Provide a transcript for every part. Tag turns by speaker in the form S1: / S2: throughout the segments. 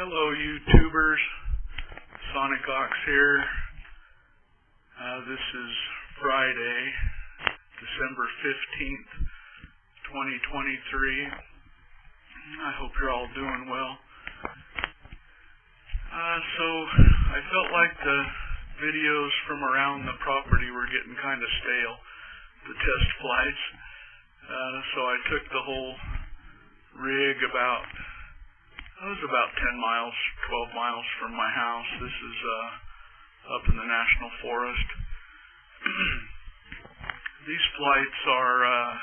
S1: Hello YouTubers, Sonic Ox here. This is Friday, December 15th, 2023. I hope you're all doing well. So I felt like the videos from around the property were getting kind of stale, the test flights. So I took the whole rig about 10 miles, 12 miles from my house. This is up in the National Forest. These flights are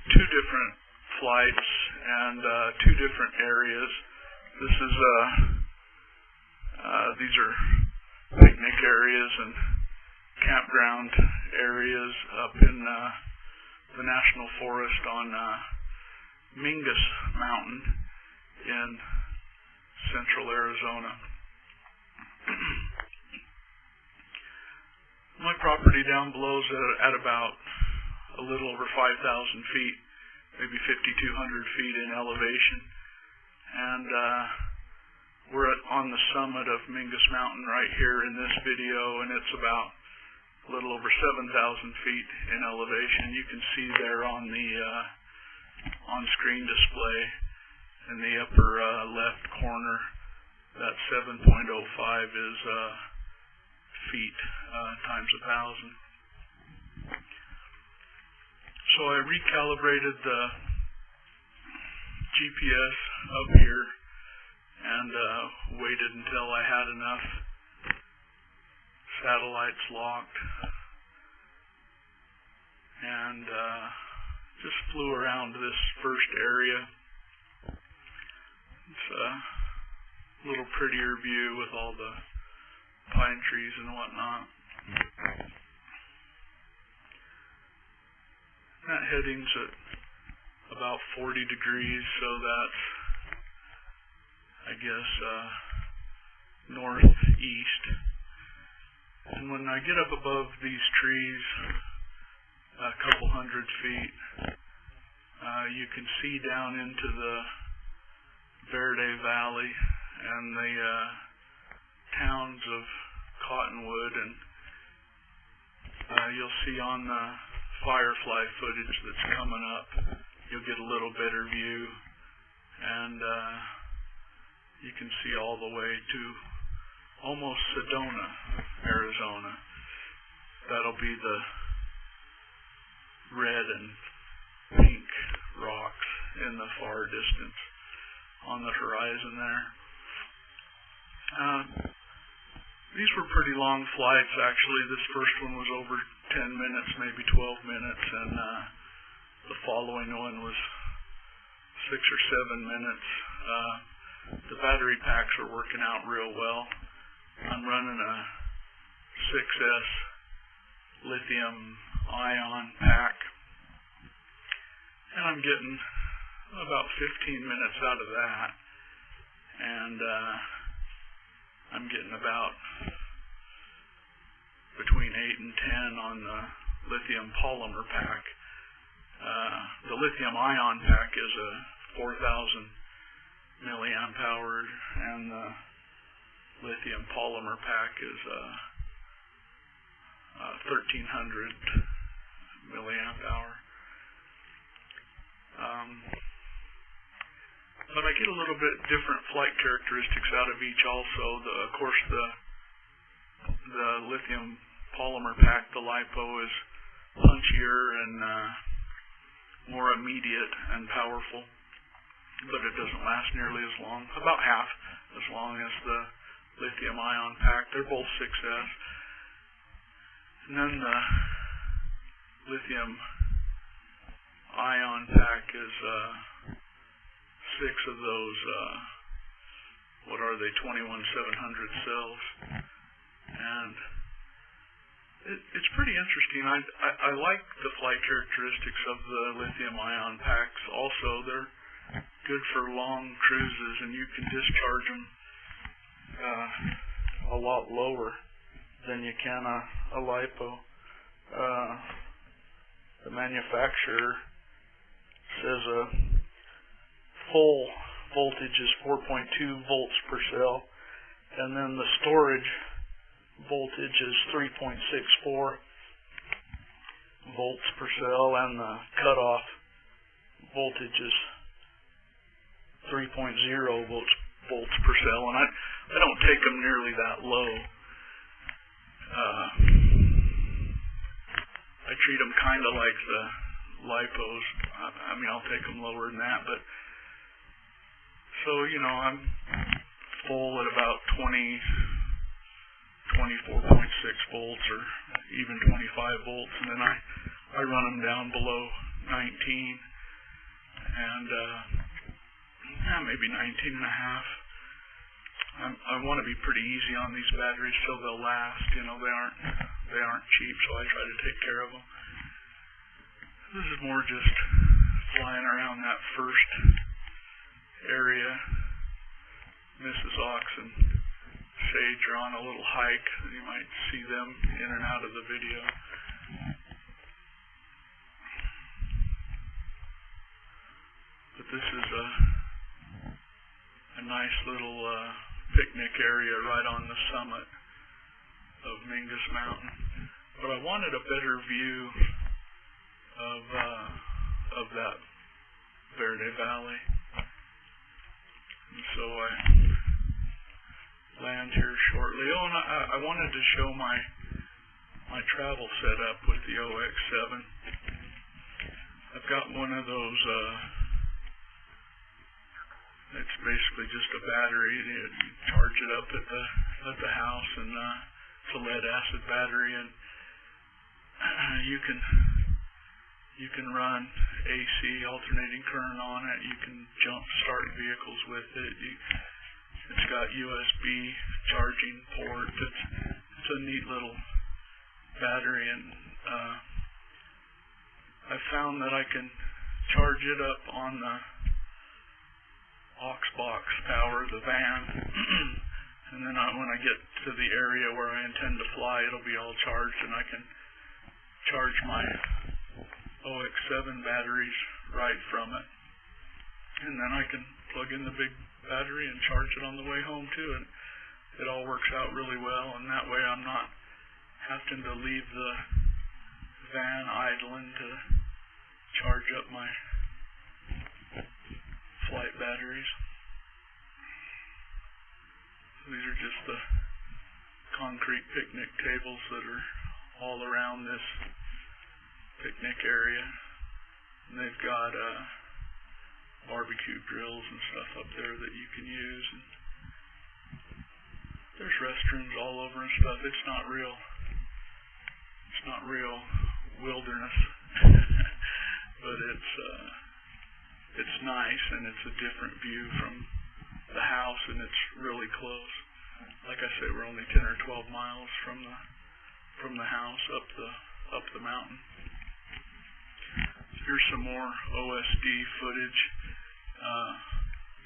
S1: two different flights and two different areas. These are picnic areas and campground areas up in the National Forest on Mingus Mountain in central Arizona. My property down below is at about a little over 5,000 feet, maybe 5,200 feet in elevation, and we're on the summit of Mingus Mountain right here in this video, and it's about a little over 7,000 feet in elevation. You can see there on the on-screen display in the upper left corner, that 7.05 is feet times 1,000. So I recalibrated the GPS up here and waited until I had enough satellites locked, and just flew around this first area. It's a little prettier view with all the pine trees and whatnot. That heading's at about 40 degrees, so that's, I guess, northeast. And when I get up above these trees, a couple hundred feet, you can see down into the Verde Valley and the towns of Cottonwood, and you'll see on the firefly footage that's coming up, you'll get a little better view, and you can see all the way to almost Sedona, Arizona. That'll be the red and pink rocks in the far distance on the horizon there. These were pretty long flights, actually. This first one was over 10 minutes, maybe 12 minutes, and the following one was 6 or 7 minutes. The battery packs are working out real well. I'm running a 6S lithium ion pack, and I'm getting about 15 minutes out of that, and I'm getting about between 8 and 10 on the lithium polymer pack. The lithium ion pack is a 4,000 milliamp hour, and the lithium polymer pack is a 1,300 milliamp hour. But I get a little bit different flight characteristics out of each also. Of course, the lithium polymer pack, the LiPo, is punchier and more immediate and powerful, but it doesn't last nearly as long, about half as long as the lithium ion pack. They're both 6S. And then the lithium ion pack is 6 of those, 21700 cells, and it's pretty interesting. I like the flight characteristics of the lithium ion packs. Also, they're good for long cruises, and you can discharge them a lot lower than you can a LiPo. The manufacturer says a full voltage is 4.2 volts per cell, and then the storage voltage is 3.64 volts per cell, and the cutoff voltage is 3.0 volts per cell, and I don't take them nearly that low. I treat them kind of like the lipos. I mean, I'll take them lower than that, but so, you know, I'm full at about 24.6 volts or even 25 volts, and then I run them down below 19, and maybe 19 and a half. I want to be pretty easy on these batteries so they'll last. You know, they aren't cheap, so I try to take care of them. This is more just flying around that first area. Mrs. Ox and Sage are on a little hike. You might see them in and out of the video. But this is a nice little picnic area right on the summit of Mingus Mountain. But I wanted a better view of that Verde Valley. And so I land here shortly. Oh, and I wanted to show my travel setup with the OX7. I've got one of those, it's basically just a battery. You charge it up at the house, and it's a lead acid battery, and you can run AC, alternating current, on it. You can jump start vehicles with it. It's got USB charging port. It's a neat little battery, and I found that I can charge it up on the aux box power, the van, and then when I get to the area where I intend to fly, it'll be all charged, and I can charge my OX7 batteries right from it. And then I can plug in the big battery and charge it on the way home too, and it all works out really well, and that way I'm not having to leave the van idling to charge up my flight batteries. So these are just the concrete picnic tables that are all around this picnic area, and they've got barbecue grills and stuff up there that you can use, and there's restrooms all over and stuff. It's not real wilderness, but it's nice, and it's a different view from the house, and it's really close. Like I said, we're only 10 or 12 miles from the house up the mountain. Here's some more OSD footage.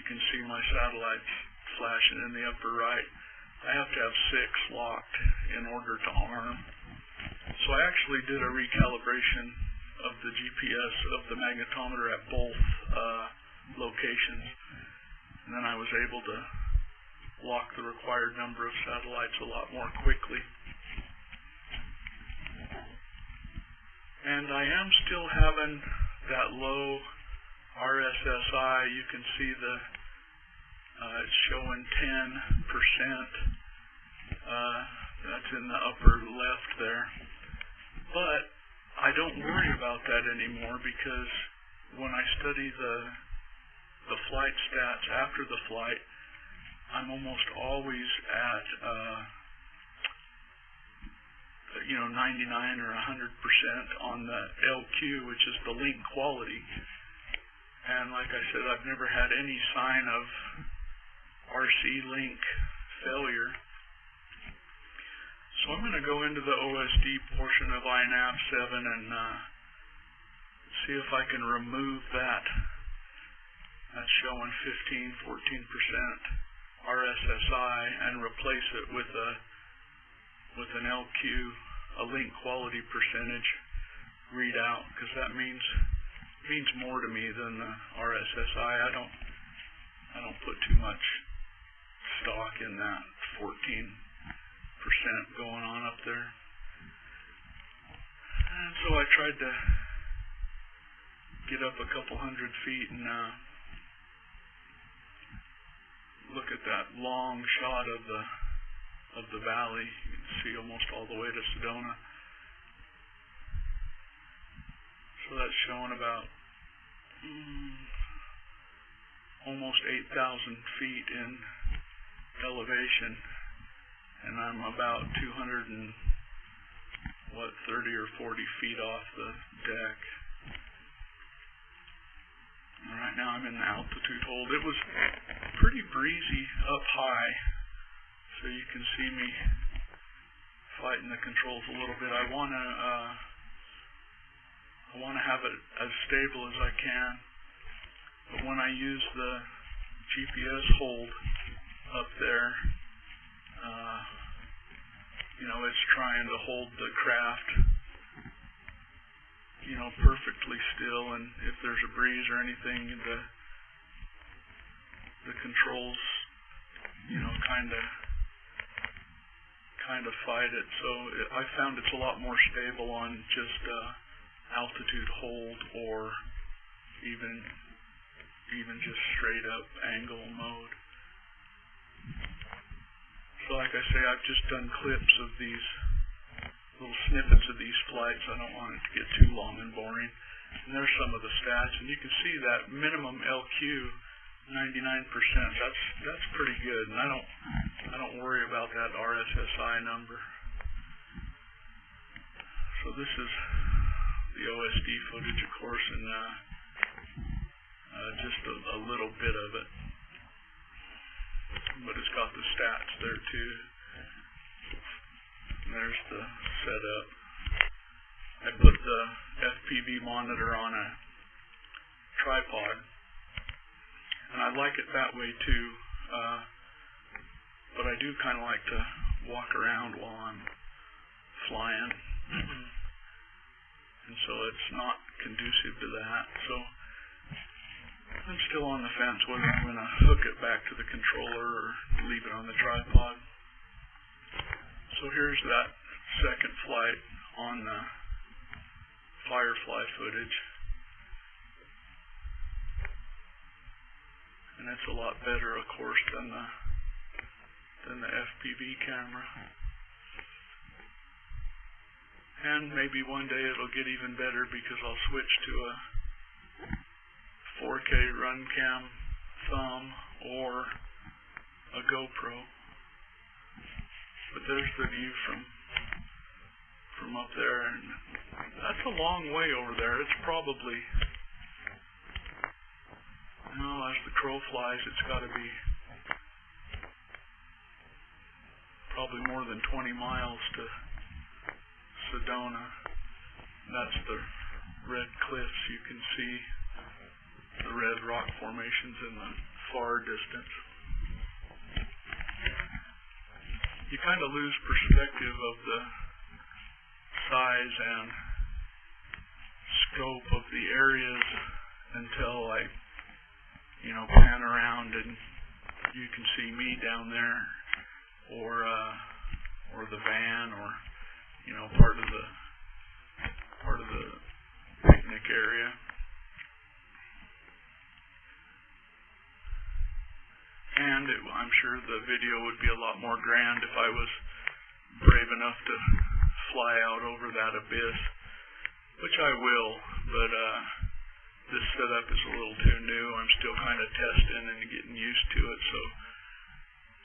S1: You can see my satellites flashing in the upper right. I have to have 6 locked in order to arm. So I actually did a recalibration of the GPS of the magnetometer at both locations, and then I was able to lock the required number of satellites a lot more quickly. And I am still having that low RSSI. You can see it's showing 10%. That's in the upper left there. But I don't worry about that anymore, because when I study the flight stats after the flight, I'm almost always at 99 or 100% on the LQ, which is the link quality. And like I said, I've never had any sign of RC link failure. So I'm going to go into the OSD portion of INAV7 and see if I can remove that. That's showing 14% RSSI, and replace it with an LQ, a link quality percentage readout, because that means more to me than the RSSI. I don't put too much stock in that 14% going on up there. And so I tried to get up a couple hundred feet and look at that long shot of the valley. You can see almost all the way to Sedona. So that's showing about almost 8,000 feet in elevation, and I'm about 230 or 40 feet off the deck. And right now I'm in the altitude hold. It was pretty breezy up high, so you can see me fighting the controls a little bit. I want to have it as stable as I can, but when I use the GPS hold up there, it's trying to hold the craft, perfectly still, and if there's a breeze or anything, the controls, kind of fight it. So I found it's a lot more stable on just altitude hold, or even just straight up angle mode. So like I say, I've just done clips of these little snippets of these flights. I don't want it to get too long and boring. And there's some of the stats, and you can see that minimum LQ 99%. That's pretty good, and I don't worry about that RSSI number. So this is the OSD footage, of course, and just a little bit of it, but it's got the stats there too. And there's the setup. I put the FPV monitor on a tripod, and I like it that way too, but I do kind of like to walk around while I'm flying, and so it's not conducive to that. So I'm still on the fence whether I'm going to hook it back to the controller or leave it on the tripod. So here's that second flight on the Firefly footage, and it's a lot better, of course, than the FPV camera. And maybe one day it'll get even better because I'll switch to a 4K run cam thumb or a GoPro. But there's the view from up there, and that's a long way over there. It's probably, as the crow flies, it's got to be probably more than 20 miles to Sedona. That's the red cliffs. You can see the red rock formations in the far distance. You kind of lose perspective of the size and scope of the areas until I, pan around and you can see me down there, or the van, or part of the picnic area. And I'm sure the video would be a lot more grand if I was brave enough to fly out over that abyss, which I will, but this setup is a little too new. I'm still kind of testing and getting used to it,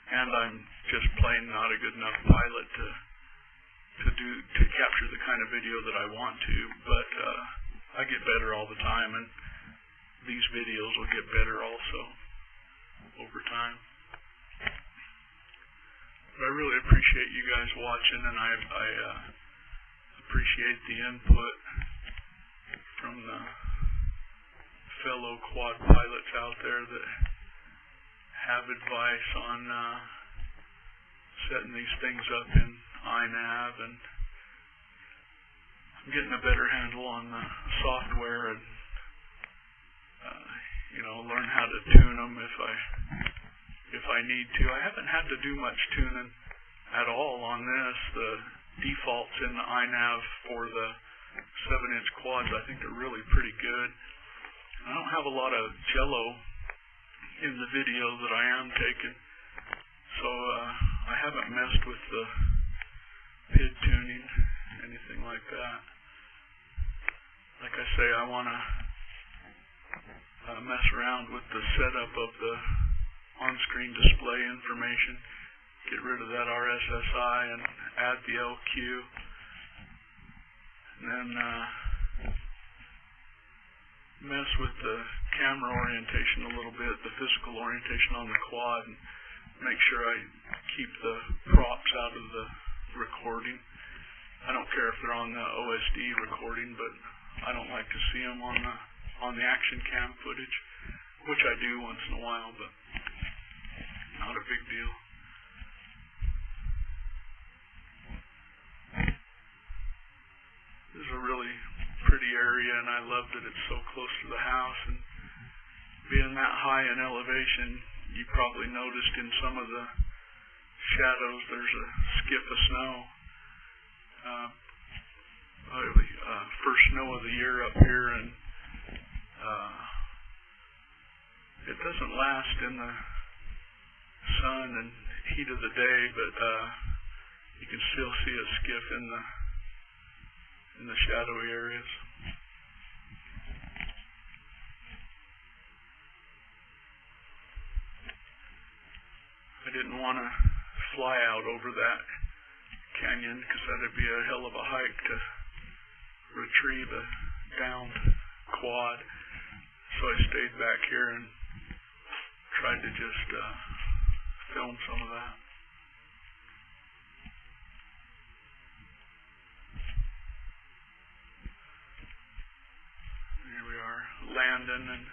S1: and I'm just plain not a good enough pilot to capture the kind of video that I want to, but I get better all the time, and these videos will get better also over time. But I really appreciate you guys watching, and I appreciate the input from the fellow quad pilots out there that have advice on setting these things up in iNav, and I'm getting a better handle on the software and learn how to tune them if I need to. I haven't had to do much tuning at all on this. The defaults in the iNav for the 7-inch quads, I think they're really pretty good. I don't have a lot of jello in the video that I am taking, so I haven't messed with the PID tuning, anything like that. Like I say, I want to mess around with the setup of the on-screen display information, get rid of that RSSI and add the LQ, and then mess with the camera orientation a little bit, the physical orientation on the quad, and make sure I keep the props out of the recording. I don't care if they're on the OSD recording, but I don't like to see them on the action cam footage, which I do once in a while, but not a big deal. This is a really pretty area, and I love that it's so close to the house, and being that high in elevation, you probably noticed in some of the shadows there's a skiff of snow. Probably first snow of the year up here, and it doesn't last in the sun and heat of the day, but you can still see a skiff in the shadowy areas. I didn't want to fly out over that canyon because that'd be a hell of a hike to retrieve a downed quad, so I stayed back here and tried to just film some of that. Here we are landing, and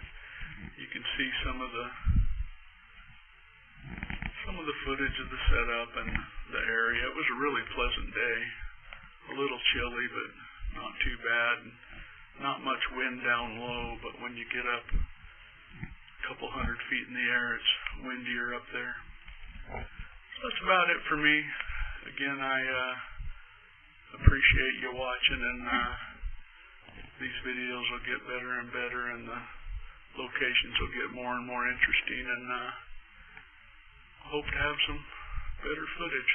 S1: you can see some of the footage of the setup and the area. It was a really pleasant day, a little chilly, but not too bad. Not much wind down low, but when you get up a couple hundred feet in the air, it's windier up there. So that's about it for me. Again, I appreciate you watching, and these videos will get better and better, and the locations will get more and more interesting, and hope to have some better footage.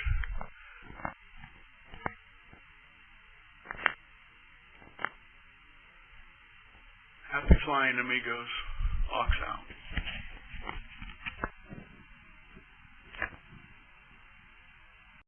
S1: Happy flying, amigos. OX out.